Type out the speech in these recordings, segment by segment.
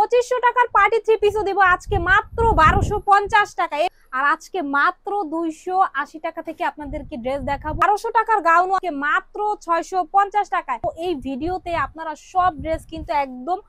2500 টাকার party three পিসও দিব আজকে মাত্র 1250 টাকায়। আর আজকে মাত্র 280 টাকা থেকে আপনাদেরকে ড্রেস দেখাবো। 1200 টাকার গাউন মাত্র 650 টাকায়। তো এই ভিডিওতে আপনারা সব ড্রেস কিন্তু একদম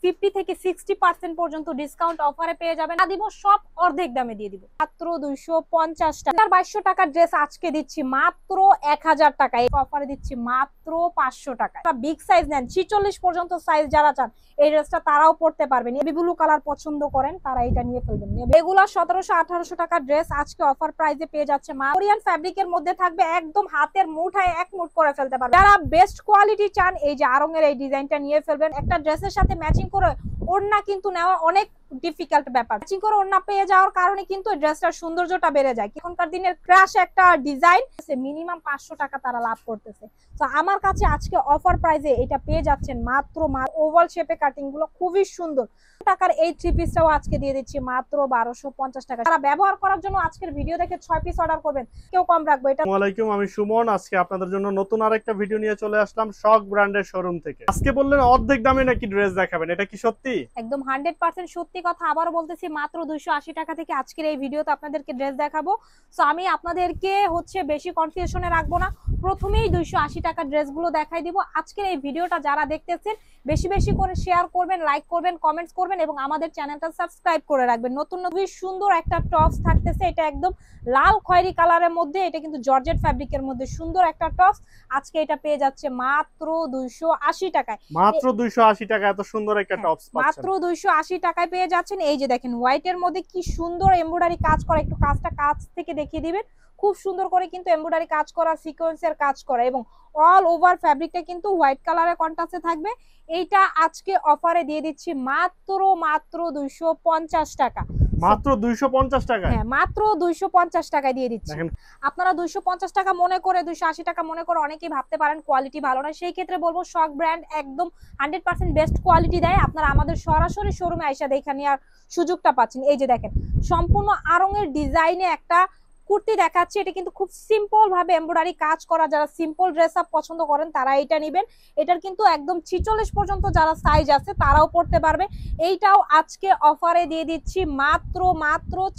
50 থেকে 60% পর্যন্ত ডিসকাউন্ট অফারে পেয়ে যাবেন। দিব সব অর্ধেক দামে দিয়ে দিব মাত্র 250 টাকা। 2200 টাকার ড্রেস আজকে দিচ্ছি মাত্র 1000 টাকা। এই অফারে দিচ্ছি মাত্র 500 টাকা। বিগ সাইজ নেন 46 পর্যন্ত সাইজ যারা চান এই ড্রেসটা তারাও পড়তে পারবেন। নেভি ব্লু কালার পছন্দ করেন তারা এটা নিয়ে ফেলবেন। এগুলা 1700-1800 টাকার ড্রেস আজকে অফার প্রাইসে পেয়ে যাচ্ছে। কোরিয়ান ফ্যাব্রিকের মধ্যে থাকবে, একদম হাতের মুঠায় এক মুঠ করে ফেলতে পারবেন। যারা বেস্ট কোয়ালিটি চান এই যে আরঙের এই ডিজাইনটা নিয়ে ফেলবেন। একটা ড্রেসের সাথে ম্যাচিং করে ওড়না কিন্তু নেওয়া অনেক ডিফিকাল্ট ব্যাপার। ম্যাচিং করে ওড়না পেয়ে যাওয়ার কারণে কিন্তু ড্রেসটার সৌন্দর্যটা বেড়ে যায়। এখনকার দিনের ক্রাশ একটা ডিজাইন মিনিমাম 500 টাকা তারা লাভ করতেছে। তো আমার কাছে আজকে অফার প্রাইসে এটা পেয়ে যাচ্ছেন মাত্র ওভাল শেপে কাটিং গুলো খুবই সুন্দর টাকার। এই থ্রি পিসটাও আজকে দিয়ে দিচ্ছি মাত্র 1250 টাকা। তারা ব্যবহার করার জন্য আজকের ভিডিও দেখে 6 পিস অর্ডার করবেন, কেউ কম রাখবো। এটা আসসালামু আলাইকুম, আমি সুমন। আজকে আপনাদের জন্য নতুন আরেকটা ভিডিও নিয়ে চলে আসলাম শক ব্র্যান্ডের শোরুম থেকে। আজকে বললেন অর্ধেক দামে নাকি ড্রেস দেখাবেন, এটা কি সত্যি? একদম 100% সত্যি কথা। আবারও বলতেছি মাত্র 280 টাকা থেকে আজকের এই ভিডিওতে আপনাদেরকে ড্রেস দেখাবো। সো আমি আপনাদেরকে বেশি কনফিউশনে রাখবো না, প্রথমেই 280 টাকার ড্রেসগুলো দেখাই দিব। আজকের এই ভিডিওটা যারা দেখতেছেন বেশি বেশি করে শেয়ার করবেন, লাইক করবেন, কমেন্টস করবেন এবং আমাদের চ্যানেলটা সাবস্ক্রাইব করে রাখবেন। নতুন নতুন সুন্দর একটা টপস থাকতেছে, এটা একদম লাল খয়েরি কালারের মধ্যে, এটা কিন্তু জর্জেট ফ্যাব্রিকের মধ্যে সুন্দর একটা টপস। আজকে এটা পেয়ে যাচ্ছে মাত্র 280 টাকায়। মাত্র 280 টাকা এত সুন্দর একটা টপস পাচ্ছেন মাত্র 280 টাকায় পেয়ে যাচ্ছেন। এই যে দেখেন হোয়াইটের মধ্যে কি সুন্দর এমব্রয়ডারি কাজ করা, একটু কাজটা কাছ থেকে দেখিয়ে দিবেন। খুব সুন্দর করে কিন্তু এমব্রয়ডারি কাজ করা, সিকোয়েন্সের কাজ করা এবং অল ওভার ফ্যাব্রিকটা কিন্তু হোয়াইট কালারের কন্ট্রাস্টে থাকবে। এইটা আজকে অফারে দিয়ে দিচ্ছি মাত্র 250 টাকা। মাত্র 250 টাকা? হ্যাঁ, মাত্র 250 টাকায় দিয়ে দিচ্ছি। আপনারা 250 টাকা মনে করে 280 টাকা মনে করে অনেকেই ভাবতে পারেন কোয়ালিটি ভালো না। সেই ক্ষেত্রে বলবো শক ব্র্যান্ড একদম 100% বেস্ট কোয়ালিটি দেয়। আপনারা আমাদের সরাসরি শোরুমে এসে দেখে নেওয়ার সুযোগটা পাচ্ছেন। এই যে দেখেন সম্পূর্ণ আরঙের ডিজাইনে একটা কুর্তি দেখাচ্ছি। এটা কিন্তু খুব সিম্পল ভাবে এমব্রয়ডারি কাজ করা। যারা সিম্পল ড্রেস আপ পছন্দ করেন তারা এটা নেবেন। এটার কিন্তু একদম 46 পর্যন্ত যারা সাইজ আছে তারাও পড়তে পারবে। এইটাও আজকে অফারে দিয়ে দিচ্ছি মাত্র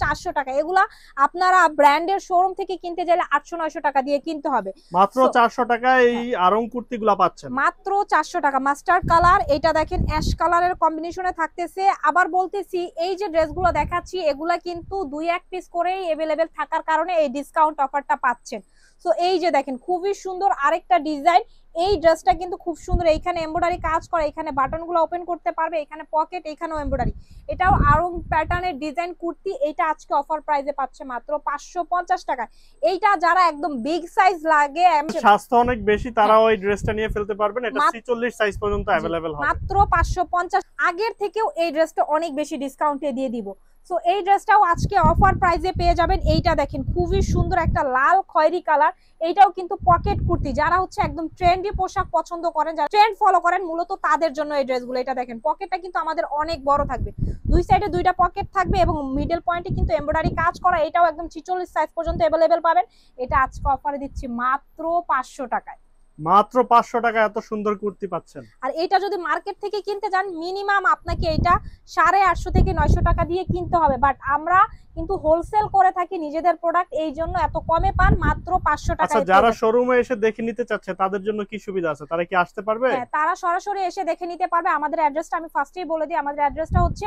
400 টাকা। এগুলা আপনারা ব্র্যান্ডের শোরুম থেকে কিনতে গেলে 800-900 টাকা দিয়ে কিনতে হবে। মাত্র 400 টাকা এই আরং কুর্তিগুলো পাচ্ছেন মাত্র 400 টাকা। মাস্টার্ড কালার, এটা দেখেন অ্যাশ কালারের কম্বিনেশনে থাকতেছে। আবার বলতেছি এই যে ড্রেসগুলো দেখাচ্ছি এগুলা কিন্তু 2-1 পিস করেই अवेलेबल থাকার কারণে এই ডিসকাউন্ট অফারটা পাচ্ছেন। সো এই যে দেখেন খুবই সুন্দর আরেকটা ডিজাইন। এই ড্রেসটা কিন্তু খুব সুন্দর, এইখানে এমব্রয়ডারি কাজ করা, এখানে বাটনগুলো ওপেন করতে পারবে, এখানে পকেট, এখানেও এমব্রয়ডারি। এটাও আরং প্যাটার্নের ডিজাইন কুর্তি। এইটা আজকে অফার প্রাইসে পাচ্ছে মাত্র 550 টাকা। এইটা যারা একদম বিগ সাইজ লাগে, স্বাস্থ্য অনেক বেশি, তারাও এই ড্রেসটা নিয়ে ফেলতে পারবেন। এটা 46 সাইজ পর্যন্ত अवेलेबल হবে। মাত্র 550। আগের থেকেও এই ড্রেসটা অনেক বেশি ডিসকাউন্টে দিয়ে দিব। সো এই ড্রেসটাও আজকে অফার প্রাইসে পেয়ে যাবেন। এইটা দেখেন খুবই সুন্দর একটা লাল খয়েরি কালার। এইটাও কিন্তু পকেট কুর্তি। যারা একদম ট্রেন্ডি পোশাক পছন্দ করেন, যারা ট্রেন্ড ফলো করেন মূলত তাদের জন্য এই ড্রেসগুলো। এটা দেখেন পকেটটা কিন্তু আমাদের অনেক বড় থাকবে, দুই সাইডে দুইটা পকেট থাকবে এবং মিডল পয়েন্টে কিন্তু এমব্রয়ডারি কাজ করা। এটাও একদম 46 সাইজ পর্যন্ত अवेलेबल পাবেন। এটা আজকে অফারে দিচ্ছি মাত্র 500 টাকায়। মাত্র 500 টাকা এত সুন্দর কুর্তি পাচ্ছেন। আর এটা যদি মার্কেট থেকে কিনতে যান মিনিমাম আপনাকে এটা 850 থেকে 900 টাকা দিয়ে কিনতে হবে। বাট আমরা কিন্তু হোলসেল করে থাকি নিজেদের প্রোডাক্ট, এই জন্য এত কমে পান মাত্র 500 টাকা। আচ্ছা, যারা শোরুমে এসে দেখে নিতে চাচ্ছে তাদের জন্য কি সুবিধা আছে? তারা কি আসতে পারবে? হ্যাঁ, তারা সরাসরি এসে দেখে নিতে পারবে। আমাদের অ্যাড্রেসটা আমি ফার্স্টেই বলে দিই। আমাদের অ্যাড্রেসটা হচ্ছে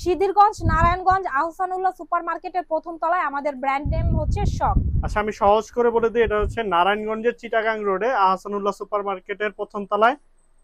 সিদ্ধিরগঞ্জ নারায়ণগঞ্জ আহসানুল্লাহ সুপার মার্কেটের প্রথম তলায়। আমাদের ব্র্যান্ড নেম হচ্ছে শক। আচ্ছা, আমি সহজ করে বলে দিই, এটা হচ্ছে নারায়ণগঞ্জের চিটাগাং রোডে আহসানুল্লাহ সুপার মার্কেটের প্রথম তলায়।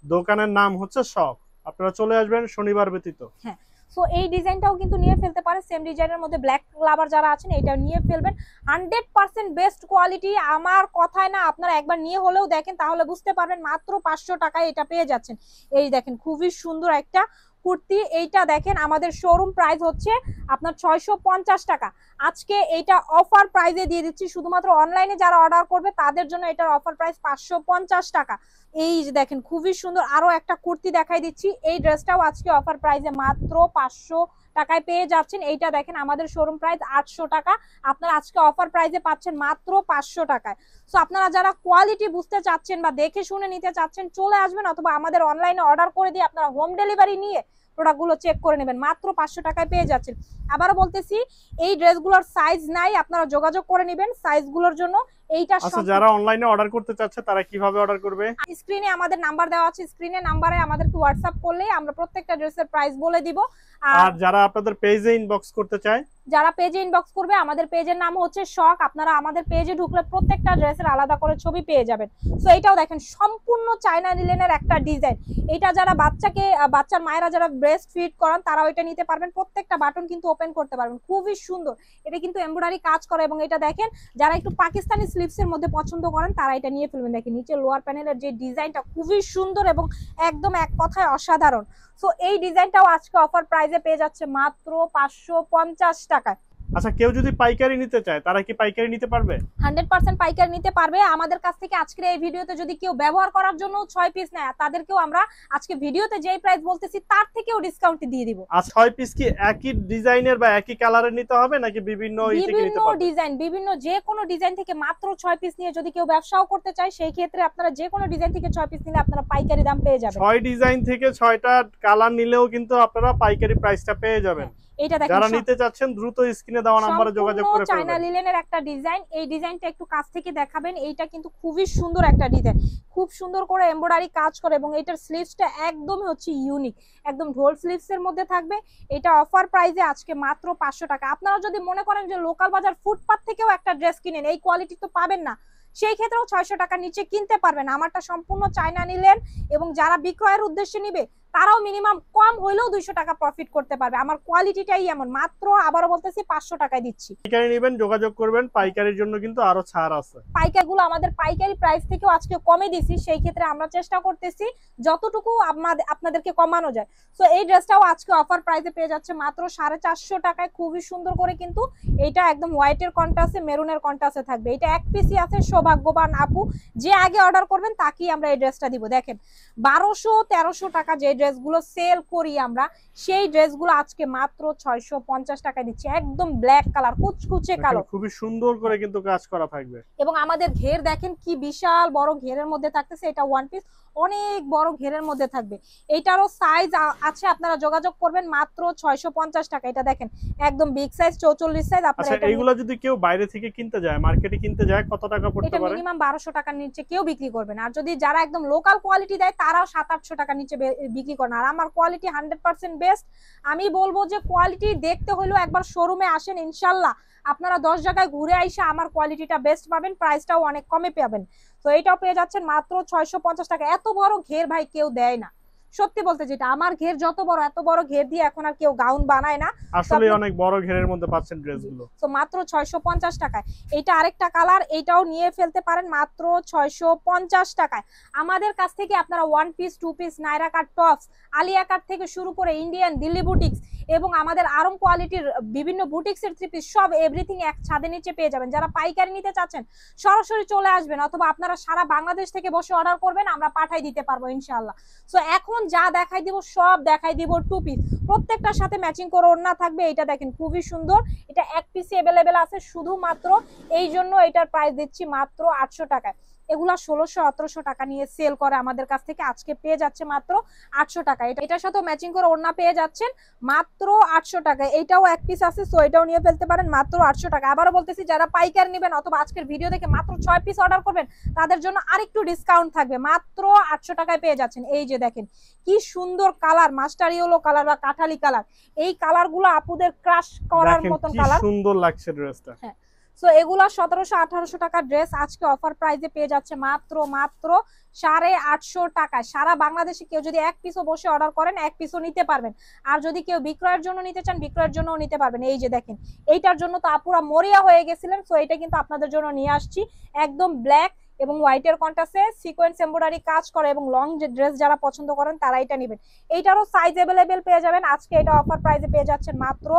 দোকানের নাম হচ্ছে শক। আপনারা চলে আসবেন শনিবার ব্যতীত। হ্যাঁ, সো এই ডিজাইনটাও কিন্তু নিয়ে ফেলতে পারে। সেম ডিজাইনের মধ্যে ব্ল্যাক লাভার যারা আছেন এটা নিয়ে ফেলবেন। 100% বেস্ট কোয়ালিটি। আমার কথায় না, আপনারা একবার নিয়ে হলেও দেখেন তাহলে বুঝতে পারবেন। মাত্র 500 টাকায় এটা পেয়ে যাচ্ছেন। এই দেখেন খুবই সুন্দর একটা কুর্তি। এইটা দেখেন আমাদের শোরুম প্রাইস হচ্ছে আপনার 650 টাকা। আজকে এইটা অফার প্রাইসে দিয়ে দিচ্ছি। শুধুমাত্র অনলাইনে যারা অর্ডার করবে তাদের জন্য এটার অফার প্রাইস 550 টাকা। এই যে দেখেন খুবই সুন্দর আরো একটা কুর্তি দেখাই দিচ্ছি। এই ড্রেসটাও আজকে অফার প্রাইসে মাত্র 500 টাকায় পেয়ে যাচ্ছেন। এইটা দেখেন আমাদের শোরুম প্রাইস 800 টাকা, আপনারা আজকে অফার প্রাইসে পাচ্ছেন মাত্র 500 টাকায়। সো আপনারা যারা কোয়ালিটি বুঝতে চাচ্ছেন বা দেখে শুনে নিতে চাচ্ছেন চলে আসবেন, অথবা আমাদের অনলাইনে অর্ডার করে দিয়ে আপনারা হোম ডেলিভারি নিয়ে প্রোডাক্টগুলো চেক করে নেবেন, মাত্র 500 টাকায় পেয়ে যাচ্ছেন। আবারও বলতেছি এই ড্রেসগুলোর সাইজ নাই, আপনারা যোগাযোগ করে নেবেন সাইজগুলোর জন্য। এইটা আচ্ছা, যারা অনলাইনে অর্ডার করতে চাচ্ছে তারা কিভাবে অর্ডার করবে? স্ক্রিনে আমাদের নাম্বার দেওয়া আছে, স্ক্রিনে নাম্বারে আমাদেরকে হোয়াটসঅ্যাপ করলেই আমরা প্রত্যেকটা ড্রেসের প্রাইস বলে দিব। আর যারা আপনাদের পেজে ইনবক্স করতে চায়, যারা পেজে ইনবক্স করবে, আমাদের পেজের নাম হচ্ছে শখ। আপনারা আমাদের পেজে ঢুকলে প্রত্যেকটা ড্রেসের আলাদা করে ছবি পেয়ে যাবেন। সো এটাও দেখেন সম্পূর্ণ চায়না লিলেনের একটা ডিজাইন। এটা যারা বাচ্চার মায়েরা যারা ব্রেস্ট ফিড করান তারাও এটা নিতে পারবেন। প্রত্যেকটা বাটন কিন্তু ওপেন করতে পারবেন, খুবই সুন্দর। এটা কিন্তু এমব্রয়ডারি কাজ করে এবং এটা দেখেন যারা একটু পাকিস্তানি স্লিভসের মধ্যে পছন্দ করেন তারা এটা নিয়ে ফেলবেন। দেখেন নিচে লোয়ার প্যানেলের যে ডিজাইনটা খুবই সুন্দর এবং একদম এক কথায় অসাধারণ। সো এই ডিজাইনটাও আজকে অফার প্রাইসে পেয়ে যাচ্ছে মাত্র 550 টাকায়। আচ্ছা, কেউ যদি পাইকারি নিতে চায় তারা কি পাইকারি নিতে পারবে? 100% পাইকারি নিতে পারবে। আমাদের কাছ থেকে আজকের এই ভিডিওতে যদি কেউ ব্যবহার করার জন্য 6 পিস নেয় তাদেরকেও আমরা আজকে ভিডিওতে যেই প্রাইস বলতেছি তার থেকেও ডিসকাউন্ট দিয়ে দিব। আর 6 পিস কি একই ডিজাইনের বা একই কালারের নিতে হবে নাকি বিভিন্ন ডিজাইন, বিভিন্ন যে কোনো ডিজাইন থেকে মাত্র 6 পিস নিয়ে যদি কেউ ব্যবসাও করতে চায় সেই ক্ষেত্রে আপনারা যে কোনো ডিজাইন থেকে 6 পিস নিলে আপনারা পাইকারি দাম পেয়ে যাবেন। 6 ডিজাইন থেকে 6টা কালার নিলেও কিন্তু আপনারা পাইকারি প্রাইসটা পেয়ে যাবেন। এটা দেখেন যারা নিতে চাচ্ছেন দ্রুত স্ক্রিনে দেওয়া নম্বরে যোগাযোগ করে ফেলবেন। চায়না লিলেনের একটা ডিজাইন, এই ডিজাইনটা একটু কাছ থেকে দেখাবেন। এইটা কিন্তু খুবই সুন্দর একটা ডিজাইন, খুব সুন্দর করে এমব্রয়ডারি কাজ করে এবং এটার স্লিভসটা একদমই হচ্ছে ইউনিক, একদম ঢোল স্লিভস এর মধ্যে থাকবে। এটা অফার প্রাইসে আজকে মাত্র 500 টাকা। আপনারা যদি মনে করেন যে লোকাল বাজার ফুটপাত থেকেও একটা ড্রেস কিনেন এই কোয়ালিটি তো পাবেন না, সেই ক্ষেত্রেও 600 টাকার নিচে কিনতে পারবেন। আমারটা সম্পূর্ণ চায়না নিলেন এবং যারা বিক্রয়ের উদ্দেশ্যে নিবে তারাও মিনিমাম কম হইলেও 200 টাকা প্রফিট করতে পারবে। আমার কোয়ালিটিটাই এমন, মাত্র আবারও বলতেছি 500 টাকায় দিচ্ছি। পাইকারি নেবেন যোগাযোগ করবেন, পাইকারির জন্য কিন্তু আরো ছাড় আছে। পাইকারিগুলো আমাদের পাইকারি প্রাইস থেকেও আজকে কমে দিছি, সেই ক্ষেত্রে আমরা চেষ্টা করতেছি যতটুকু আপনাদেরকে কমানো যায়। সো এই ড্রেসটাও আজকে অফার প্রাইসে পেয়ে যাচ্ছে মাত্র 450 টাকায়, খুবই সুন্দর করে। কিন্তু এটা একদম হোয়াইটের কন্ট্রাস্টে মেরুনের কন্ট্রাস্টে থাকবে। এটা এক পিসই আছে, সৌভাগ্যবান আপু যে আগে অর্ডার করবেন তাকেই আমরা এই ড্রেসটা দিব। দেখেন 1200-1300 টাকা যে ড্রেসগুলো সেল করি আমরা, সেই ড্রেসগুলো আজকে মাত্র 650 টাকায় দিচ্ছি। একদম ব্ল্যাক কালার, কুচকুচে কালো, খুবই সুন্দর করে কিন্তু কাজ করা থাকবে। এবং আমাদের ঘের দেখেন কি বিশাল বড় ঘেরের মধ্যে থাকতেছে। এটা ওয়ান পিস, অনেক বড় ঘেরের মধ্যে থাকবে। এইটারও সাইজ আছে, আপনারা যোগাযোগ করবেন মাত্র 650 টাকা। এটা দেখেন একদম বিগ সাইজ 44 সাইজ। আচ্ছা, এইগুলো যদি কেউ বাইরে থেকে কিনতে যায়, মার্কেটে কিনতে যায়, কত টাকা পড়তে পারে? এটা মিনিমাম 1200 টাকার নিচে কেউ বিক্রি করবে না। আর যদি যারা একদম লোকাল কোয়ালিটি দেয় তারাও 700-800 টাকার নিচে বিক্রি করে না। আর আমার কোয়ালিটি 100% বেস্ট। আমি বলবো যে কোয়ালিটি দেখতে হলেও একবার শোরুমে আসেন, ইনশাল্লাহ আপনারা 10 জায়গায় ঘুরে আইসা আমার কোয়ালিটিটা বেস্ট পাবেন, প্রাইসটাও অনেক কমে পাবেন। তো এইটাও পেয়ে যাচ্ছেন মাত্র 650 টাকা। এত বড় ঘের ভাই কেউ দেয় না, সত্যি বলতে, যেটা আমার ঘের যত বড়, এত বড় ঘের দিয়ে এখন আর কেউ গাউন বানায় না। আসলে অনেক বড় ঘেরের মধ্যে পাচ্ছেন ড্রেসগুলো। তো মাত্র 650 টাকায়। এটা আরেকটা কালার, এইটাও নিয়ে ফেলতে পারেন মাত্র 650 টাকায়। আমাদের কাছ থেকে আপনারা 1 পিস 2 পিস নাইরা কাট টপস, আলিয়া কাট থেকে শুরু করে ইন্ডিয়ান, দিল্লি বুটিক্স এবং আমাদের আরং কোয়ালিটির বিভিন্ন বুটিক্সের 3 পিস সব এভরিথিং এক ছাদের নিচে পেয়ে যাবেন। যারা পাইকারি নিতে চাচ্ছেন সরাসরি চলে আসবেন, অথবা আপনারা সারা বাংলাদেশ থেকে বসে অর্ডার করবেন, আমরা পাঠাই দিতে পারবো ইনশাআল্লাহ। সো এখন যা দেখাই দিব সব দেখাই দিব 2 পিস, প্রত্যেকটার সাথে ম্যাচিং করে ওড়না থাকবে। এটা দেখেন খুবই সুন্দর, এটা এক পিসে अवेलेबल আছে শুধুমাত্র এই জন্য এটার প্রাইস দিচ্ছি মাত্র 800 টাকায়। এগুলা 1600-1700 টাকা নিয়ে সেল করে আমাদের কাছ থেকে, আজকে পেয়ে যাচ্ছে মাত্র 800 টাকা। এটার সাথে ম্যাচিং করে ওড়না পেয়ে যাচ্ছেন মাত্র 800 টাকা। এইটাও এক পিস আছে, সো এটাও নিয়ে ফেলতে পারেন মাত্র 800 টাকা। আবারও বলতেছি যারা পাইকার নেবেন অথবা আজকের ভিডিও দেখে মাত্র 6 পিস অর্ডার করবেন তাদের জন্য আরেকটু ডিসকাউন্ট থাকবে, মাত্র 800 টাকায় পেয়ে যাচ্ছেন। এই যে দেখেন কি সুন্দর কালার, মাস্টার ইয়েলো কালার বা কাঠালি কালার, এই কালারগুলো আপুদের ক্রাশ করার মতন কালার, সুন্দর লাগছে ড্রেসটা। হ্যাঁ, সো এগুলা 1700-1800 টাকার ড্রেস আজকে অফার প্রাইসে পেয়ে যাচ্ছে মাত্র 850 টাকায়। সারা বাংলাদেশে কেউ যদি এক পিসও বসে অর্ডার করেন এক পিসও নিতে পারবেন। আর যদি কেউ বিক্রয়ের জন্য নিতে চান বিক্রয়ের জন্যও নিতে পারবেন। এই যে দেখেন এইটার জন্য তো আপুরা মরিয়া হয়ে গেছিলেন, সো এটা কিন্তু আপনাদের জন্য নিয়ে আসছি একদম ব্ল্যাক এবং হোয়াইটের কন্ট্রাস্টে সিকোয়েন্স এমব্রয়ডারি কাজ করে এবং লং যে ড্রেস যারা পছন্দ করেন তারা এটা নেবেন। এইটারও সাইজ अवेलेबल পেয়ে যাবেন। আজকে এটা অফার প্রাইসে পেয়ে যাচ্ছেন মাত্র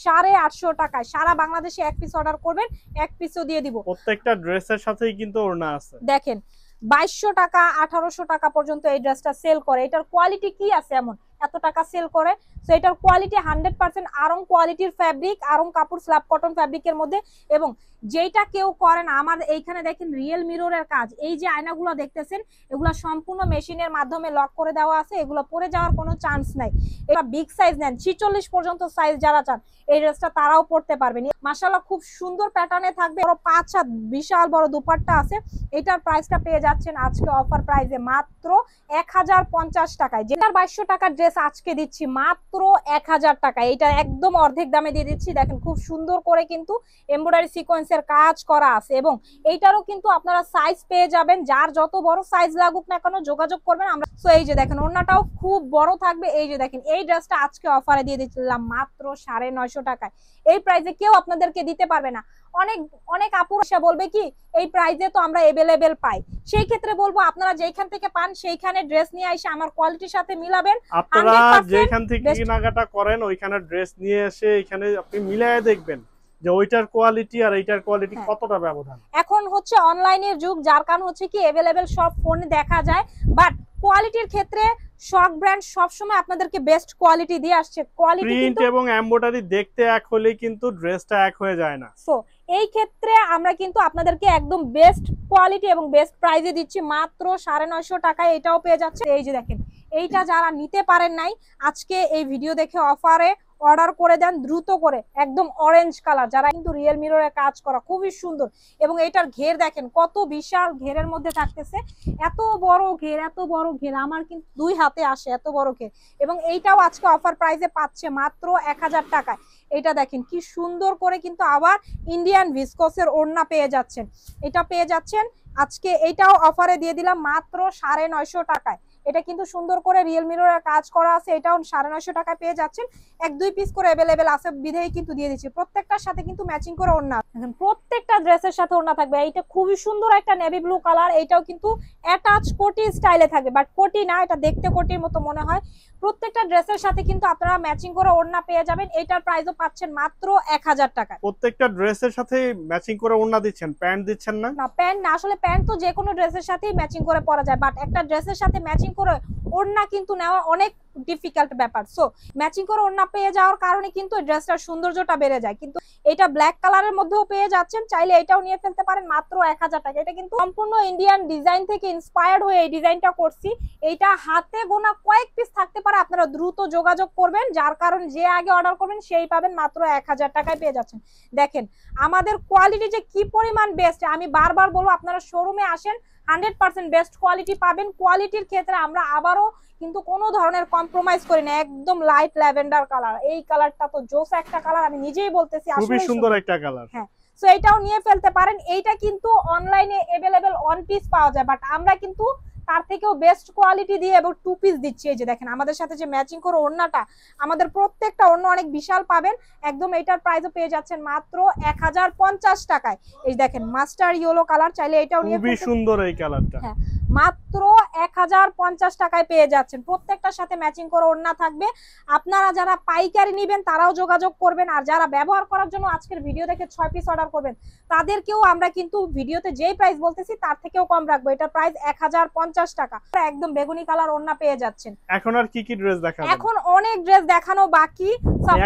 850 টাকায়। সারা বাংলাদেশে এক পিস অর্ডার করবেন এক পিসও দিয়ে দিব। প্রত্যেকটা ড্রেসের সাথেই কিন্তু ওড়না আছে। দেখেন 2200 টাকা 1800 টাকা পর্যন্ত এই ড্রেসটা সেল করে। এটার কোয়ালিটি কি আছে এমন, এত টাকা সেল করে। তো এটার কোয়ালিটি 100% আরং কোয়ালিটির ফ্যাব্রিক, আরং কাপড়, স্ল্যাব কটন ফ্যাব্রিকের মধ্যে। এবং যেটা কেউ করেন, আমার এইখানে দেখেন রিয়েল মিররের কাজ। এই যে আয়নাগুলো দেখতেছেন, এগুলো সম্পূর্ণ মেশিনের মাধ্যমে লক করে দেওয়া আছে, এগুলো পরে যাওয়ার কোনো চান্স নাই। এটা বিগ সাইজ নেন, 46 পর্যন্ত সাইজ যারা চান এই ড্রেসটা তারাও পরতে পারবেন। মাশাআল্লাহ খুব সুন্দর প্যাটার্নে থাকবে, 5 হাত বিশাল বড় দুপাট্টা আছে। এটার প্রাইসটা পেয়ে যাচ্ছেন আজকে অফার প্রাইসে মাত্র 1050 টাকায়। যেটার 2200 টাকার ড্রেস আজকে দিচ্ছি মাত্র 1000 টাকায়। এটা একদম অর্ধেক দামে দিয়ে দিচ্ছি। দেখেন খুব সুন্দর করে কিন্তু এমব্রয়ডারি সিকোয়েন্সের কাজ করা আছে, এবং এইটারও কিন্তু আপনারা সাইজ পেয়ে যাবেন, যার যত বড় সাইজ লাগুক না কেন যোগাযোগ করবেন আমরা। সো এই যে দেখেন ওড়নাটাও খুব বড় থাকবে। এই যে দেখেন এই ড্রেসটা আজকে অফারে দিয়ে দিচ্ছিলাম মাত্র 950 টাকায়। এই প্রাইসে কেউ আপনাদেরকে দিতে পারবে না। অনেক অনেক আপুরা বলবে কি এই প্রাইসে তো আমরা अवेलेबल পাই, সেই ক্ষেত্রে বলবো আপনারা যেখান থেকে পান সেইখানে ড্রেস নিয়ে এসে আমার কোয়ালিটির সাথে মিলাবেন। আপনারা যেখান থেকে কেনাকাটা করেন ওইখানে ড্রেস নিয়ে এসে এখানে আপনি মিলায়ে দেখবেন যে ওইটার কোয়ালিটি আর এইটার কোয়ালিটি কতটা ব্যবধান। এখন হচ্ছে অনলাইনের যুগ, যার কারণ হচ্ছে কি अवेलेबल সব ফোনে দেখা যায়, বাট কোয়ালিটির ক্ষেত্রে শক ব্র্যান্ড সবসময় আপনাদেরকে বেস্ট কোয়ালিটি দিয়ে আসছে। কোয়ালিটি প্রিন্ট এবং এমব্রয়ডারি দেখতে এক হলেই কিন্তু ড্রেসটা এক হয়ে যায় না। সো এই ক্ষেত্রে আমরা কিন্তু আপনাদেরকে একদম বেস্ট কোয়ালিটি এবং বেস্ট প্রাইসে দিচ্ছি মাত্র 950 টাকায়। এটাও পেয়ে যাচ্ছে। এই যে দেখেন এইটা যারা নিতে পারেন নাই আজকে এই ভিডিও দেখে অফারে অর্ডার করে দেন দ্রুত করে। একদম অরেঞ্জ কালার, যারা কিন্তু রিয়েল মিররে কাজ করা খুবই সুন্দর। এবং এইটার ঘের দেখেন কত বিশাল ঘেরের মধ্যে থাকতেছে, এত বড় ঘের, এত বড় ঘের আমার কিন্তু 2 হাতে আসে এত বড় ঘের। এবং এইটাও আজকে অফার প্রাইসে পাচ্ছে মাত্র 1000 টাকায়। এটা দেখেন কি সুন্দর করে কিন্তু আবার ইন্ডিয়ান ভিসকসের ওড়না পেয়ে যাচ্ছেন। এটা পেয়ে যাচ্ছেন আজকে, এইটাও অফারে দিয়ে দিলাম মাত্র 950 টাকায়। এটা কিন্তু সুন্দর করে রিয়েল মিররের কাজ করা আছে, এটাও 950 টাকায় পেয়ে যাচ্ছেন। 1-2 পিস করে अवेलेबल আছে বিধেই কিন্তু দিয়ে দিচ্ছি। প্রত্যেকটার সাথে কিন্তু ম্যাচিং করে ওড়না, প্রত্যেকটা ড্রেসের সাথে ওড়না থাকবে। এইটা খুবই সুন্দর একটা নেভি ব্লু কালার, এটাও কিন্তু অ্যাটাচ কোটি স্টাইলে থাকবে, বাট কোটি না, এটা দেখতে কোটির মতো মনে হয়। প্রত্যেকটা ড্রেসের সাথে কিন্তু আপনারা ম্যাচিং করে ওড়না পেয়ে যাবেন। এটার প্রাইসও পাচ্ছেন মাত্র 1000 টাকা। প্রত্যেকটা ড্রেসের সাথে ম্যাচিং করে ওড়না দিচ্ছেন, প্যান্ট দিচ্ছেন না? না প্যান্ট না, আসলে প্যান্ট তো যে কোনো ড্রেসের সাথেই ম্যাচিং করে পরা যায়, বাট একটা ড্রেসের সাথে ম্যাচিং করে ওড়না কিন্তু নেওয়া অনেক ডিফিকাল্ট ব্যাপার। সো ম্যাচিং করে ওড়না পেয়ে যাওয়ার কারণে কিন্তু এই ড্রেসটার সৌন্দর্যটা বেড়ে যায়। কিন্তু এটা ব্ল্যাক কালারের মধ্যেও পেয়ে যাচ্ছেন, চাইলে এটাও নিয়ে ফেলতে পারেন মাত্র 1000 টাকা। এটা কিন্তু সম্পূর্ণ ইন্ডিয়ান ডিজাইন থেকে ইন্সপায়ার্ড হয়ে এই ডিজাইনটা করছি। এইটা হাতে গোনা কয়েক পিস থাকতে পারে, আপনারা দ্রুত যোগাযোগ করবেন, যার কারণ যে আগে অর্ডার করবেন সেই পাবেন মাত্র 1000 টাকায় পেয়ে যাচ্ছেন। দেখেন আমাদের কোয়ালিটি যে কি পরিমাণ বেস্ট, আমি বারবার বলবো আপনারা শোরুমে আসেন, 100% বেস্ট কোয়ালিটি পাবেন। কোয়ালিটির ক্ষেত্রে আমরা আবারও কিন্তু কোনো ধরনের কম্প্রোমাইজ করি না। একদম লাইট ল্যাভেন্ডার কালার, এই কালারটা তো জোস একটা কালার, আমি নিজেই বলতেছি খুবই সুন্দর একটা কালার। হ্যাঁ, সো এটাও নিয়ে ফেলতে পারেন। এইটা কিন্তু অনলাইনে अवेलेबल 1 পিস পাওয়া যায়, বাট আমরা কিন্তু তার থেকেও বেস্ট কোয়ালিটি দিয়ে এবং 2 পিস দিচ্ছি। এই যে দেখেন আমাদের সাথে যে ম্যাচিং করে ওড়নাটা, আমাদের প্রত্যেকটা ওড়না অনেক বিশাল পাবেন। একদম এটার প্রাইসও পেয়ে যাচ্ছেন মাত্র 1050 টাকায়। এই দেখেন মাস্টার ইয়েলো কালার, চাইলে এটাও নিয়ে খুবই সুন্দর এই কালারটা। হ্যাঁ, মাত্র 1050 টাকায় পেয়ে যাচ্ছেন। প্রত্যেকটার সাথে ম্যাচিং করে ওড়না থাকবে। আপনারা যারা পাইকারি নেবেন তারাও যোগাযোগ করবেন, আর যারা ব্যবহার করার জন্য আজকের ভিডিও দেখে 6 পিস অর্ডার করবেন তাদেরকেও আমরা কিন্তু ভিডিওতে যেই প্রাইস বলতেছি তার থেকেও কম রাখবো। এটা প্রাইস 1050 টাকা। একদম বেগুনি কালার ওড়না পেয়ে যাচ্ছেন। এখন আর কি কি ড্রেস দেখাবেন? এখন অনেক ড্রেস দেখানো বাকি,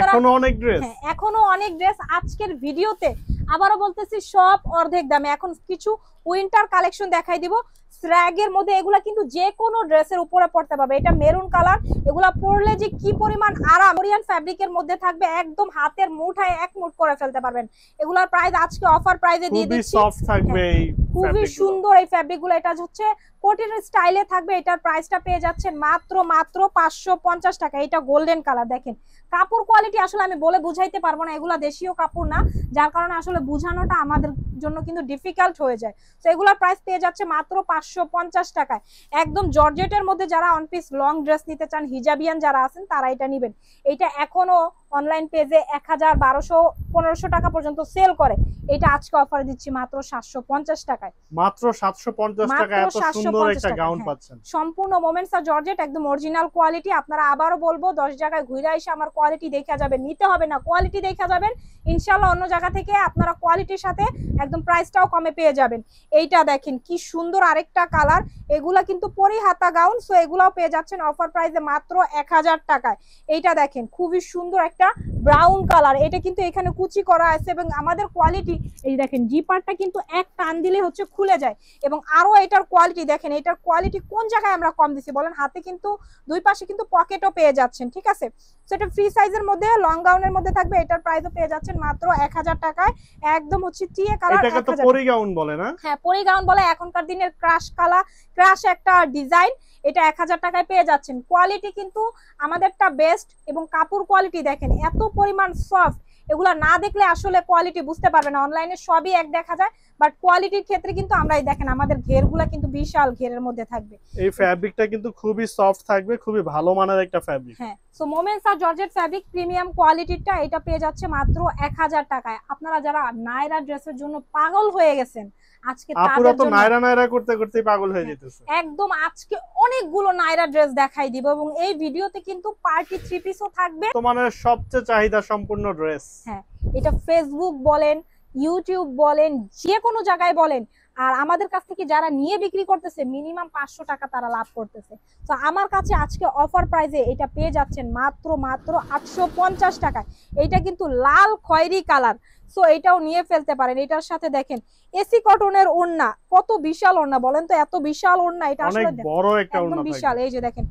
এখনো অনেক ড্রেস। হ্যাঁ, এখনো অনেক ড্রেস আজকের ভিডিওতে। আবারও বলতেছি সব অর্ধেক দামে। এখন কিছু উইন্টার কালেকশন দেখাই দিব স্র্যাগের মধ্যে, এগুলা কিন্তু যে কোনো ড্রেসের উপরে পড়তে পারবে। এটা মেরুন কালার, এগুলা পরলে যে কি পরিমাণ আরাম। কোরিয়ান ফ্যাব্রিকের মধ্যে থাকবে, একদম হাতের মুঠায় এক মুঠ করে ফেলতে পারবেন। এগুলার প্রাইস আজকে অফার প্রাইসে দিয়ে দিচ্ছি। খুবই সফট থাকবে এই খুবই সুন্দর এই ফ্যাব্রিকগুলো। এটা হচ্ছে কোটির স্টাইলে থাকবে। এটার প্রাইসটা পেয়ে যাচ্ছেন মাত্র 550 টাকা। এটা গোল্ডেন কালার। দেখেন কাপড় কোয়ালিটি আসলে আমি বলে বুঝাইতে পারবো না, এগুলা দেশীয় কাপড় না, যার কারণে আসলে বুঝানোটা আমাদের জন্য কিন্তু ডিফিকাল্ট হয়ে যায়। তো এগুলার প্রাইস পেয়ে যাচ্ছে মাত্র 550 টাকায়। একদম জর্জেটের মধ্যে যারা অন পিস লং ড্রেস নিতে চান, হিজাবিয়ান যারা আছেন তারা এটা নেবেন। এটা এখনো অনলাইন পেজে 1000, 1200, 1500 টাকা পর্যন্ত সেল করে, এটা আজকে অফারে দিচ্ছি মাত্র 750 টাকায়। মাত্র 750 টাকা এত সুন্দর একটা গাউন পাচ্ছেন। সম্পূর্ণ মোমেন্টস আর জর্জেট, একদম অরিজিনাল কোয়ালিটি। আপনারা আবারও বলবো 10 জায়গায় ঘুরে এসে আমার কোয়ালিটি দেখা যাবেন, নিতে হবে না, কোয়ালিটি দেখা যাবেন ইনশাআল্লাহ। অন্য জায়গা থেকে আপনারা কোয়ালিটির সাথে একদম প্রাইসটাও কমে পেয়ে যাবেন। এইটা দেখেন কি সুন্দর আরেকটা কালার, এগুলা কিন্তু পরি হাতা গাউন, সো এগুলাও পেয়ে যাচ্ছেন অফার প্রাইসে মাত্র 1000 টাকায়। এইটা দেখেন খুবই সুন্দর একটা ব্রাউন কালার, এটা কিন্তু এখানে কুচি করা আছে এবং আমাদের কোয়ালিটি এই দেখেন জিপারটা কিন্তু এক টান দিলে হচ্ছে খুলে যায়। এবং আরো এটার কোয়ালিটি দেখেন, এটার কোয়ালিটি কোন জায়গায় আমরা কম দিছি বলেন, হাতে কিন্তু দুই পাশে কিন্তু পকেটও পেয়ে যাচ্ছেন, ঠিক আছে। সেটা ফ্রি সাইজের মধ্যে লং গাউনের মধ্যে থাকবে, এটার প্রাইসও পেয়ে যাচ্ছেন মাত্র 1000 টাকায়। একদম হচ্ছে টিয়ে কালার, এটাকে তো পরি গাউন বলে না? হ্যাঁ পরি গাউন বলে, এখনকার দিনের ক্রাশ কালার, ক্রাশ একটা ডিজাইন, এটা 1000 টাকায় পেয়ে যাচ্ছেন। কোয়ালিটি কিন্তু আমাদেরটা বেস্ট এবং কাপড় কোয়ালিটি দেখেন এত পরিমাণ সফট, এগুলা না দেখলে আসলে কোয়ালিটি বুঝতে পারবে না। অনলাইনে সবই এক দেখা যায়, বাট কোয়ালিটির ক্ষেত্রে কিন্তু আমরাই দেখেন আমাদের ঘেরগুলা কিন্তু বিশাল ঘেরের মধ্যে থাকবে। এই ফ্যাব্রিকটা কিন্তু খুবই সফট থাকবে, খুবই ভালো মানের একটা ফ্যাব্রিক। হ্যাঁ, সো মোমেন্টস আর জর্জেট ফ্যাব্রিক প্রিমিয়াম কোয়ালিটিটা, এটা পেয়ে যাচ্ছে মাত্র 1000 টাকায়। আপনারা যারা নায়রা ড্রেসের জন্য পাগল হয়ে গেছেন আজকে আপুরা তাদের তো জন্য নায়রা নায়রা করতে করতেই পাগল হয়ে যেতেছে। একদম আজকে অনেকগুলো নায়রা ড্রেস দেখাই দিব এবং এই ভিডিওতে কিন্তু পার্টি থ্রি পিসও থাকবে। তোমাদের সবচেয়ে চাহিদা সম্পূর্ণ ড্রেস। হ্যাঁ, এটা ফেসবুক বলেন, ইউটিউব বলেন, যে কোনো জায়গায় বলেন, আর আমাদের কাছ থেকে যারা নিয়ে বিক্রি করতেছে মিনিমাম 500 টাকা তারা লাভ করতেছে। তো আমার কাছে আজকে অফার প্রাইসে এটা পেয়ে যাচ্ছেন মাত্র 850 টাকায়। এটা কিন্তু লাল খয়েরি কালার, সো এটাও নিয়ে ফেলতে পারেন। এটার সাথে দেখেন এসি কটনের ওড়না, কত বিশাল ওড়না বলেন তো, এত বিশাল ওড়না, এটা আসলে অনেক বড় একটা ওড়না একদম বিশাল। এই যে দেখেন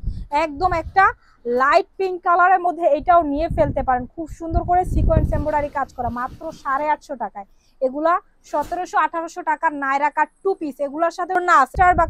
একদম একটা লাইট পিঙ্ক কালারের মধ্যে, এটাও নিয়ে ফেলতে পারেন। খুব সুন্দর করে সিকোয়েন্স এমব্রয়ডারি কাজ করা, মাত্র 850 টাকায়। এগুলা 1700-1800 টাকার নায়রা কাট টু পিস, এগুলোর সাথে না স্টার বা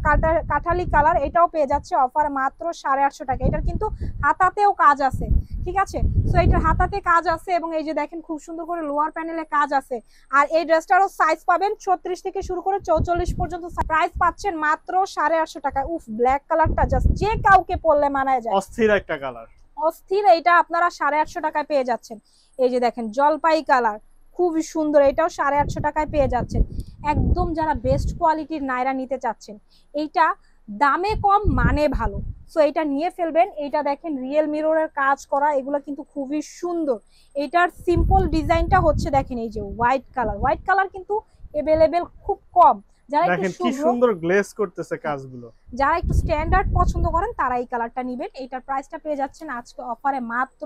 কাঠালি কালার, এটাও পেয়ে যাচ্ছে অফার মাত্র 850 টাকা। এটার কিন্তু হাতাতেও কাজ আছে, ঠিক আছে। সো এটার হাতাতে কাজ আছে এবং এই যে দেখেন খুব সুন্দর করে লোয়ার প্যানেলে কাজ আছে। আর এই ড্রেসটারও সাইজ পাবেন 36 থেকে শুরু করে 44 পর্যন্ত। প্রাইস পাচ্ছেন মাত্র 850 টাকা। উফ, ব্ল্যাক কালারটা জাস্ট যে কাউকে পরলে মানায় যায়, অস্থির একটা কালার, অস্থির। এটা আপনারা 850 টাকায় পেয়ে যাচ্ছেন। এই যে দেখেন জলপাই কালার, খুবই সুন্দর, এটাও 850 টাকায় পেয়ে যাচ্ছেন। একদম যারা বেস্ট কোয়ালিটির নায়রা নিতে চাচ্ছেন, এইটা দামে কম মানে ভালো, সো এটা নিয়ে ফেলবেন। এটা দেখেন রিয়েল মিররের কাজ করা, এগুলো কিন্তু খুবই সুন্দর। এটার সিম্পল ডিজাইনটা হচ্ছে দেখেন এই যে হোয়াইট কালার, হোয়াইট কালার কিন্তু अवेलेबल খুব কম। যারা দেখেন কি সুন্দর গ্লেজ করতেছে কাজগুলো, যারা একটু স্ট্যান্ডার্ড পছন্দ করেন তারা এই কালারটা নেবেন। এটার প্রাইসটা পেয়ে যাচ্ছেন আজকে অফারে মাত্র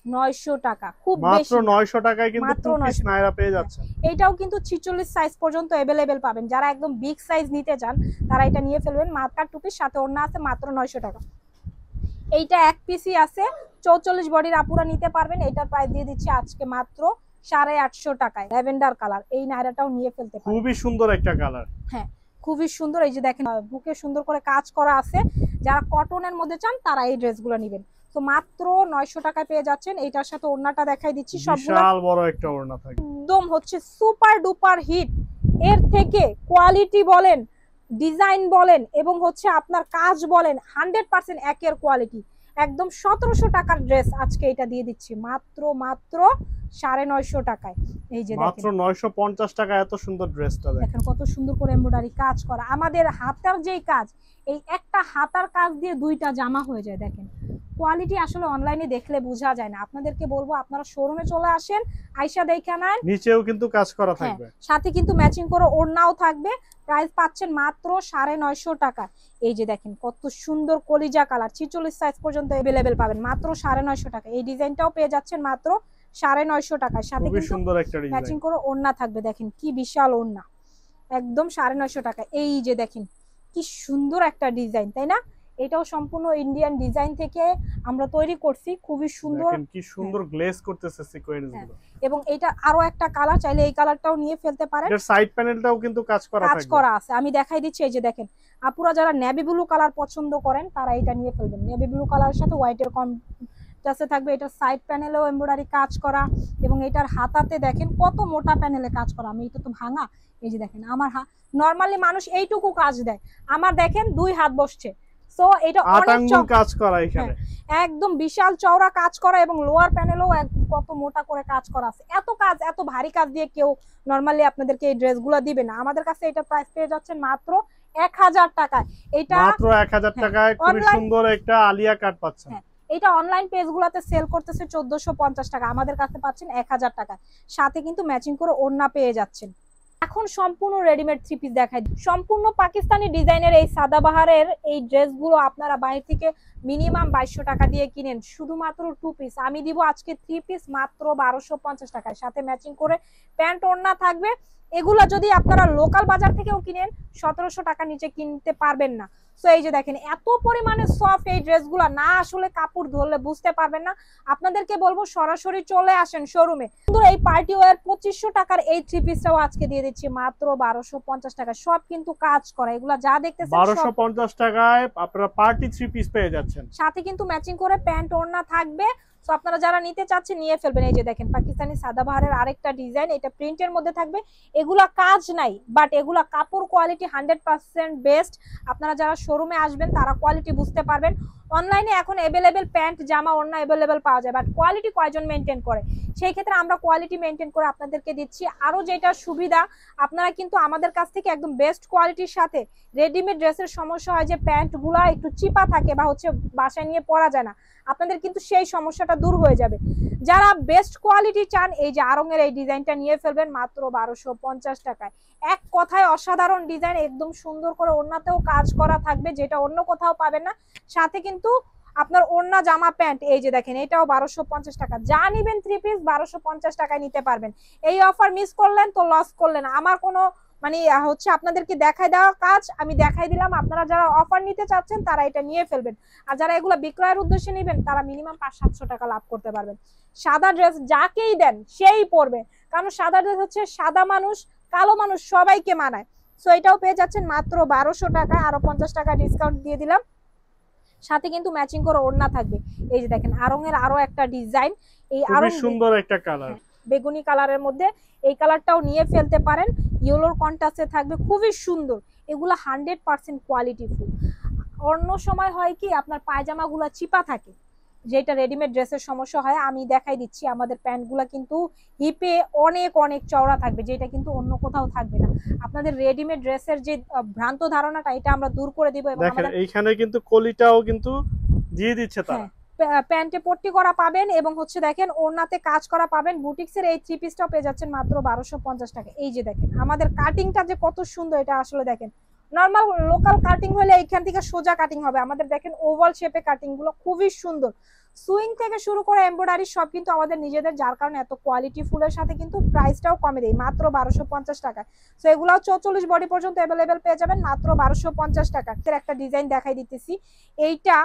900 টাকা। খুব বেশি, মাত্র 900 টাকায় কিন্তু টু পিস নায়রা পেয়ে যাচ্ছেন। এটাও কিন্তু 46 সাইজ পর্যন্ত अवेलेबल পাবেন। যারা একদম বিগ সাইজ নিতে চান তারা এটা নিয়ে ফেলবেন। মাত্র টু পিস সাথে ওড়না আছে, মাত্র 900 টাকা। এইটা এক পিসই আছে, 44 বডির আপুরা নিতে পারবেন। এটার প্রাইস দিয়ে দিচ্ছি আজকে মাত্র 850 টাকায়। ল্যাভেন্ডার কালার, এই নায়রাটাও নিয়ে ফেলতে পারেন, খুবই সুন্দর একটা কালার। হ্যাঁ খুবই সুন্দর। এই যে দেখেন বুকে সুন্দর করে কাজ করা আছে। যারা কটনের মধ্যে চান তারা এই ড্রেসগুলো নেবেন। তো মাত্র 900 টাকায় পেয়ে যাচ্ছেন। এইটার সাথে ওড়নাটা দেখাই দিচ্ছি, সবগুলো বিশাল বড় একটা ওড়না থাকে, একদম হচ্ছে সুপার ডুপার হিট। এর থেকে কোয়ালিটি বলেন, ডিজাইন বলেন এবং হচ্ছে আপনার কাজ বলেন 100% একের কোয়ালিটি। একদম 1700 টাকার ড্রেস আজকে এটা দিয়ে দিচ্ছি মাত্র 950 টাকায়। এই যে মাত্র 950 টাকা এত সুন্দর ড্রেসটা দেখেন কত সুন্দর করে এমব্রয়ডারি কাজ করা। আমাদের হাতার যেই কাজ, এই একটা হাতার কাজ দিয়ে দুইটা জামা হয়ে যায়। দেখেন কোয়ালিটি আসলে অনলাইনে দেখলে বোঝা যায় না। আপনাদেরকে বলবো আপনারা শোরুমে চলে আসেন, আয়শা দেখে নেন। নিচেও কিন্তু কাজ করা থাকবে, সাথে কিন্তু ম্যাচিং করে ওড়নাও থাকবে। প্রাইস পাচ্ছেন মাত্র 950 টাকা। এই যে দেখেন কত সুন্দর কলিজা কালার, 46 সাইজ পর্যন্ত अवेलेबल পাবেন মাত্র 950 টাকা। এই ডিজাইনটাও পেয়ে যাচ্ছেন মাত্র 950 টাকায়। সাথে কিন্তু সুন্দর একটা ডিজাইন, ম্যাচিং করে ওড়না থাকবে। দেখেন কি বিশাল ওড়না, একদম 950 টাকা। এই যে দেখেন কি সুন্দর একটা ডিজাইন, তাই না? এটাও সম্পূর্ণ ইন্ডিয়ান ডিজাইন থেকে আমরা তৈরি করছি, খুবই সুন্দর। দেখেন কি সুন্দর গ্লেজ করতেছে সিকোয়েন্স গুলো। এবং এটা আরো একটা কালার, চাইলে এই কালারটাও নিয়ে ফেলতে পারেন। এর সাইড প্যানেলটাও কিন্তু কাজ করা আছে, আমি দেখাই দিচ্ছি। এই যে দেখেন আপুরা যারা নেভি ব্লু কালার পছন্দ করেন তারা এটা নিয়ে ফেলবেন। নেভি ব্লু কালারের সাথে হোয়াইটের কন্ট্রাস্টে থাকবে। এটার সাইড প্যানেলেও এমব্রয়ডারি কাজ করা এবং এটার হাতাতে দেখেন কত মোটা প্যানেলে কাজ করা। আমি এটা তো ভাঙা, এই যে দেখেন আমার নরমালি মানুষ এইটুকু কাজ দেয়, আমার দেখেন 2 হাত বসছে। সো এটা আট অনেক আঙ্গুল কাজ করা এখানে, একদম বিশাল চওড়া কাজ করা এবং লোয়ার প্যানেলও কত মোটা করে কাজ করা আছে। এত কাজ, এত ভারী কাজ দিয়ে কেউ নরমালি আপনাদেরকে এই ড্রেসগুলো দিবে না। আমাদের কাছে এটা প্রাইস পেয়ে যাচ্ছেন মাত্র 1000 টাকায়। এটা মাত্র 1000 টাকায় খুব সুন্দর একটা আলিয়া কাট পাচ্ছেন। এটা অনলাইন পেজগুলোতে সেল করতেছে 1450 টাকা, আমাদের কাছে পাচ্ছেন 1000 টাকা, সাথে কিন্তু ম্যাচিং করে ওড়না পেয়ে যাচ্ছেন। এখন সম্পূর্ণ রেডিমেড থ্রি পিস দেখাই। সম্পূর্ণ পাকিস্তানি ডিজাইনের এই সাদাবাহারের এই ড্রেসগুলো আপনারা বাইরে থেকে মিনিমাম 2200 টাকা দিয়ে কিনেন, শুধুমাত্র 2 পিস আমি দিব আজকে 3 পিস মাত্র 1250 টাকায়, সাথে ম্যাচিং করে প্যান্ট ওড়না থাকবে। এগুলা যদি আপনারা লোকাল বাজার থেকেও কিনেন 1700 টাকা নিচে কিনতে পারবেন না। সো এই যে দেখেন এত পরিমাণে সফট এই ড্রেসগুলো, না আসলে কাপড় ধরলে বুঝতে পারবেন না। আপনাদেরকে বলবো সরাসরি চলে আসেন শোরুমে। সুন্দর এই পার্টি ওয়্যার 2500 টাকার এই থ্রি পিসটাও আজকে দিয়ে দিচ্ছি মাত্র 1250 টাকা। সব কিন্তু কাজ করা, এগুলা যা দেখতেছেন 1250 টাকায় আপনারা পার্টি থ্রি পিস পেয়ে যাচ্ছেন, সাথে কিন্তু ম্যাচিং করে প্যান্ট ওড়না থাকবে। সো আপনারা যারা নিতে চাচ্ছেন নিয়ে ফেলবেন। এই যে দেখেন পাকিস্তানি সাদাবাহারের আরেকটা ডিজাইন, এটা প্রিন্টের মধ্যে থাকবে। এগুলা কাজ নাই, বাট এগুলা কাপড় কোয়ালিটি 100% বেস্ট। আপনারা যারা শোরুমে আসবেন তারা কোয়ালিটি বুঝতে পারবেন। অনলাইনে এখন অ্যাভেলেবেল প্যান্ট জামা ওড়না অ্যাভেলেবেল পাওয়া যায়, বাট কোয়ালিটি কয়জন মেনটেন করে, সেই ক্ষেত্রে আমরা কোয়ালিটি মেনটেন করে আপনাদেরকে দিচ্ছি। আরো যেটা সুবিধা, আপনারা কিন্তু আমাদের কাছ থেকে একদম বেস্ট কোয়ালিটির সাথে, রেডিমেড ড্রেসের সমস্যা হয় যে প্যান্টগুলা একটু চিপা থাকে বা হচ্ছে বাসায় নিয়ে পরা যায় না, আপনাদের কিন্তু সেই সমস্যাটা দূর হয়ে যাবে। যারা বেস্ট কোয়ালিটি চান এই যে আরঙের এই ডিজাইনটা নিয়ে ফেলবেন মাত্র 1250 টাকায়। এক কথায় অসাধারণ ডিজাইন, একদম সুন্দর করে ওড়নাতেও কাজ করা থাকবে, যেটা অন্য কোথাও পাবেন না। সাথে কিন্তু আপনার ওড়না জামা প্যান্ট এই যে দেখেন এটাও 1250 টাকা। যা নিবেন থ্রি পিস 1250 টাকায় নিতে পারবেন। এই অফার মিস করলেন তো লস করলেন। আমার কোনো মানে হচ্ছে আপনাদেরকে দেখাই দেওয়া কাজ, আমি দেখাই দিলাম। আপনারা যারা অফার নিতে চাচ্ছেন তারা এটা নিয়ে ফেলবেন, আর যারা এগুলো বিক্রয়ের উদ্দেশ্যে নেবেন তারা মিনিমাম 500-700 টাকা লাভ করতে পারবেন। সাদা ড্রেস যাকেই দেন সেই পরবে, কারণ সাদা ড্রেস হচ্ছে সাদা মানুষ কালো মানুষ সবাইকে মানায়। সো এটাও পেয়ে যাচ্ছেন মাত্র 1200 টাকায়, আরো 50 টাকা ডিসকাউন্ট দিয়ে দিলাম, সাথে কিন্তু ম্যাচিং করে ওড়না থাকবে। এই যে দেখেন আরঙের আরো একটা ডিজাইন, এই আরো সুন্দর একটা কালার বেগুনি কালারের মধ্যে, এই কালারটাও নিয়ে ফেলতে পারেন। ইয়েলোর কন্ট্রাস্টে থাকবে, খুবই সুন্দর। এগুলা 100% কোয়ালিটি ফুল। অন্য সময় হয় কি আপনার পায়জামাগুলো চিপা থাকে, যেটা রেডিমেড ড্রেসের সমস্যা হয়। আমি দেখাই দিচ্ছি আমাদের প্যান্টগুলো কিন্তু হিপে অনেক অনেক চওড়া থাকবে, যেটা কিন্তু অন্য কোথাও থাকবে না। আপনাদের রেডিমেড ড্রেসের যে ভ্রান্ত ধারণাটা এটা আমরা দূর করে দিব। এবং দেখেন এইখানে কিন্তু কলিটাও কিন্তু দিয়ে দিচ্ছে তারা, প্যান্টে পট্টি করা পাবেন এবং হচ্ছে দেখেন ওড়নাতে কাজ করা পাবেন। বুটিক্সের এই থ্রি পিসটাও পেয়ে যাচ্ছেন মাত্র 1250 টাকা। এই যে দেখেন আমাদের কাটিংটা যে কত সুন্দর, এটা আসলে দেখেন নরমাল লোকাল কাটিং হলে এইখান থেকে সোজা কাটিং হবে, আমাদের দেখেন ওভাল শেপে কাটিং গুলো খুবই সুন্দর। সুইং থেকে শুরু করে এমব্রয়ডারি সব কিন্তু আমাদের নিজেদের, যার কারণে এত কোয়ালিটি ফুলের সাথে কিন্তু প্রাইসটাও কমে দেয় মাত্র 1250 টাকা। তো এগুলাও 44 বডি পর্যন্ত অ্যাভেলেবেল পেয়ে যাবেন মাত্র 1250 টাকা। একটা ডিজাইন দেখাই দিতেছি, এইটা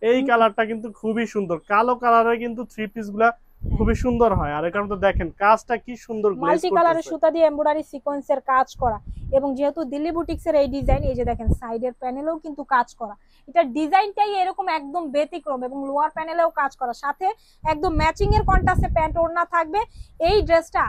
এই কালারটা কিন্তু খুবই সুন্দর, কালো কালারের কিন্তু থ্রি পিস গুলা খুবই সুন্দর হয়। আর এখানে তো দেখেন কাজটা কি সুন্দর, মাল্টি কালারের সুতা দিয়ে এমব্রয়ডারি সিকোয়েন্সের কাজ করা। এবং যেহেতু দিল্লি বুটিক্সের এই ডিজাইন, এই যে দেখেন সাইডের প্যানেলেও কিন্তু কাজ করা, এটা ডিজাইনটাই এরকম একদম ব্যতিক্রম। এবং লোয়ার প্যানেলেও কাজ করা, সাথে একদম ম্যাচিং এর কন্ট্রাস্টে প্যান্ট ওড়না থাকবে। এই ড্রেসটা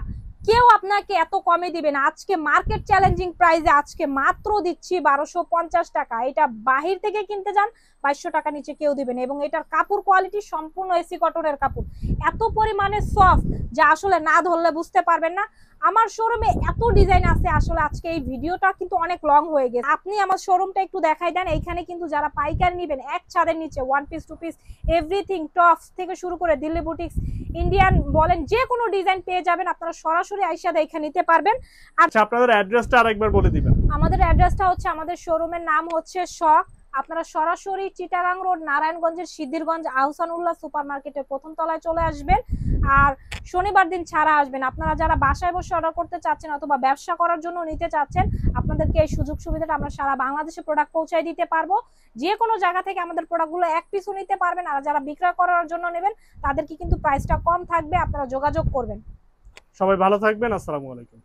কেউ আপনাকে এত কমে দিবে না। আজকে মার্কেট চ্যালেঞ্জিং প্রাইসে আজকে মাত্র দিচ্ছি 1250 টাকা। এটা বাহির থেকে কিনতে যান 2200 টাকা নিচে কেউ দিবে না। এবং এটার কাপড় কোয়ালিটি সম্পূর্ণ এসি কটনের কাপড়, এত পরিমাণে সফট যা আসলে না ধরলে বুঝতে পারবেন না। আমার শোরুমে এত ডিজাইন আছে, আসলে আজকে এই ভিডিওটা কিন্তু অনেক লং হয়ে গেছে। আপনি আমার শোরুমটা একটু দেখাই দেন। এইখানে কিন্তু যারা পাইকারি নেবেন এক ছাদের নিচে 1 পিস 2 পিস এভরিথিং, টপস থেকে শুরু করে দিল্লি বুটিক্স, ইন্ডিয়ান বলেন, যে কোনো ডিজাইন পেয়ে যাবেন। আপনারা সরাসরি আইসা দেখে নিতে পারবেন। আচ্ছা আপনাদের অ্যাড্রেসটা আরেকবার বলে দিবেন। আমাদের অ্যাড্রেসটা হচ্ছে, আমাদের শোরুমের নাম হচ্ছে শখ। আপনারা সরাসরি চিটাগাং রোড, নারায়ণগঞ্জের সিদ্ধিরগঞ্জ আহসানুল্লাহ সুপার মার্কেটের প্রথম তলায় চলে আসবেন। আর শনিবার দিন ছাড়া আসবেন। আপনারা যারা বাসায় বসে অর্ডার করতে চাচ্ছেন অথবা ব্যবসা করার জন্য নিতে চাচ্ছেন, আপনাদেরকে এই সুযোগ সুবিধাটা আমরা সারা বাংলাদেশে প্রোডাক্ট পৌঁছায় দিতে পারবো। যে কোনো জায়গা থেকে আমাদের প্রোডাক্টগুলো এক পিসও নিতে পারবেন। আর যারা বিক্রয় করার জন্য নেবেন তাদেরকে কিন্তু প্রাইসটা কম থাকবে, আপনারা যোগাযোগ করবেন। সবাই ভালো থাকবেন, আসসালামু আলাইকুম।